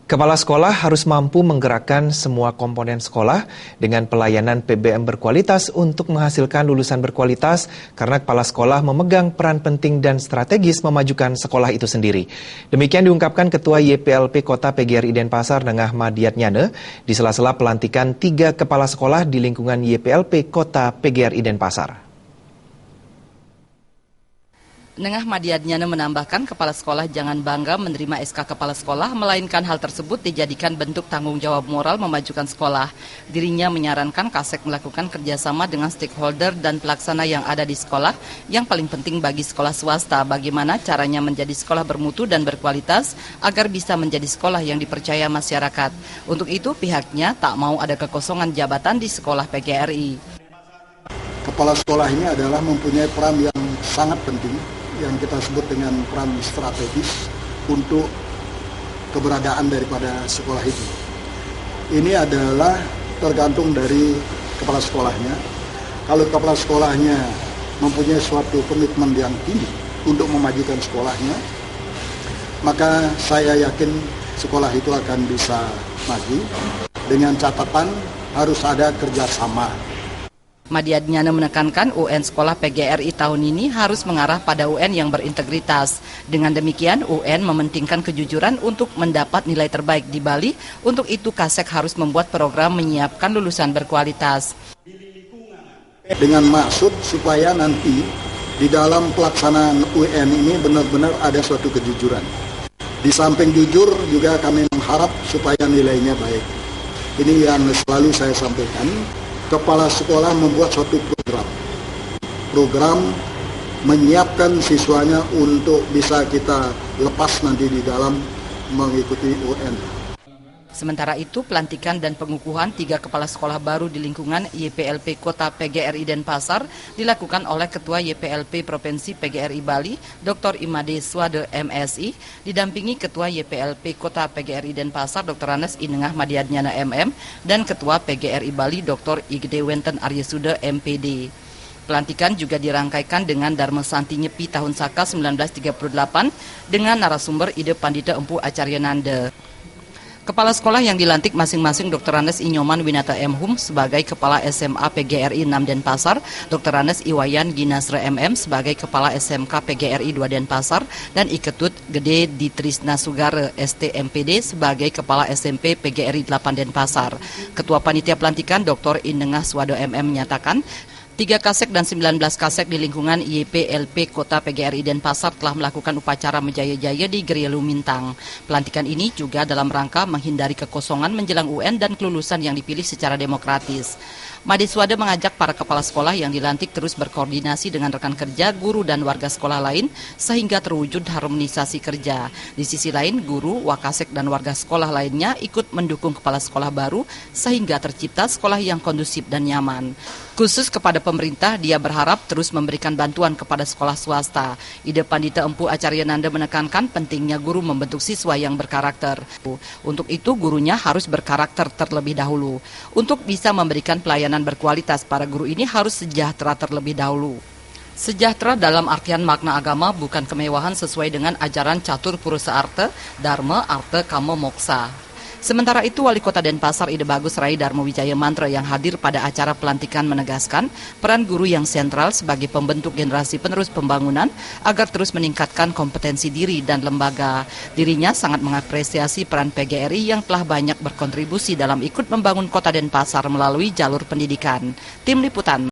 Kepala sekolah harus mampu menggerakkan semua komponen sekolah dengan pelayanan PBM berkualitas untuk menghasilkan lulusan berkualitas karena kepala sekolah memegang peran penting dan strategis memajukan sekolah itu sendiri. Demikian diungkapkan Ketua YPLP Kota PGRI Denpasar Nengah Madiatnyane di sela-sela pelantikan 3 kepala sekolah di lingkungan YPLP Kota PGRI Denpasar. Nengah Madiatnyane menambahkan kepala sekolah jangan bangga menerima SK kepala sekolah, melainkan hal tersebut dijadikan bentuk tanggung jawab moral memajukan sekolah. Dirinya menyarankan Kasek melakukan kerjasama dengan stakeholder dan pelaksana yang ada di sekolah. Yang paling penting bagi sekolah swasta, bagaimana caranya menjadi sekolah bermutu dan berkualitas agar bisa menjadi sekolah yang dipercaya masyarakat. Untuk itu pihaknya tak mau ada kekosongan jabatan di sekolah PGRI. Kepala sekolah ini adalah mempunyai peran yang sangat penting, yang kita sebut dengan peran strategis untuk keberadaan daripada sekolah itu. Ini adalah tergantung dari kepala sekolahnya. Kalau kepala sekolahnya mempunyai suatu komitmen yang tinggi untuk memajukan sekolahnya, maka saya yakin sekolah itu akan bisa maju. Dengan catatan harus ada kerjasama. Madiatnyane menekankan UN sekolah PGRI tahun ini harus mengarah pada UN yang berintegritas. Dengan demikian, UN mementingkan kejujuran untuk mendapat nilai terbaik di Bali. Untuk itu, Kasek harus membuat program menyiapkan lulusan berkualitas. Dengan maksud supaya nanti di dalam pelaksanaan UN ini benar-benar ada suatu kejujuran. Di samping jujur juga kami mengharap supaya nilainya baik. Ini yang selalu saya sampaikan. Kepala sekolah membuat suatu program menyiapkan siswanya untuk bisa kita lepas nanti di dalam mengikuti UN. Sementara itu, pelantikan dan pengukuhan 3 kepala sekolah baru di lingkungan YPLP Kota PGRI Denpasar dilakukan oleh Ketua YPLP Provinsi PGRI Bali, Dr. Imade Swade MSI, didampingi Ketua YPLP Kota PGRI Denpasar, Dr. Anes Inengah Madiatnyane MM, dan Ketua PGRI Bali, Dr. Igede Wenten Aryesude MPD. Pelantikan juga dirangkaikan dengan Dharma Santi Nyepi Tahun Saka 1938 dengan narasumber Ide Pandita Empu Acaryananda. Kepala sekolah yang dilantik masing-masing Dr. Anes Inyoman Winata M. Hum sebagai Kepala SMA PGRI 6 Denpasar, Dr. Anes Iwayan Ginasre MM sebagai Kepala SMK PGRI 2 Denpasar, dan Iketut Gede Ditrisna Sugare STMPD sebagai Kepala SMP PGRI 8 Denpasar. Ketua Panitia Pelantikan Dr. Inengah Swado MM menyatakan, 3 Kasek dan 19 Kasek di lingkungan YPLP Kota PGRI Denpasar telah melakukan upacara menjaya-jaya di Geria Lumintang. Pelantikan ini juga dalam rangka menghindari kekosongan menjelang UN dan kelulusan yang dipilih secara demokratis. Madi Swade mengajak para kepala sekolah yang dilantik terus berkoordinasi dengan rekan kerja, guru, dan warga sekolah lain sehingga terwujud harmonisasi kerja. Di sisi lain, guru, wakasek, dan warga sekolah lainnya ikut mendukung kepala sekolah baru sehingga tercipta sekolah yang kondusif dan nyaman. Khusus kepada pemerintah, dia berharap terus memberikan bantuan kepada sekolah swasta. Ide Pandita Empu Acaryananda menekankan pentingnya guru membentuk siswa yang berkarakter. Untuk itu, gurunya harus berkarakter terlebih dahulu. Untuk bisa memberikan pelayanan berkualitas, para guru ini harus sejahtera terlebih dahulu. Sejahtera dalam artian makna agama, bukan kemewahan sesuai dengan ajaran Catur Purusa Arte, Dharma, Arte, Kama, Moksa. Sementara itu, Wali Kota Denpasar Ide Bagus Rai Darmo Wijaya Mantra yang hadir pada acara pelantikan menegaskan peran guru yang sentral sebagai pembentuk generasi penerus pembangunan agar terus meningkatkan kompetensi diri dan lembaga. Dirinya sangat mengapresiasi peran PGRI yang telah banyak berkontribusi dalam ikut membangun Kota Denpasar melalui jalur pendidikan. Tim Liputan.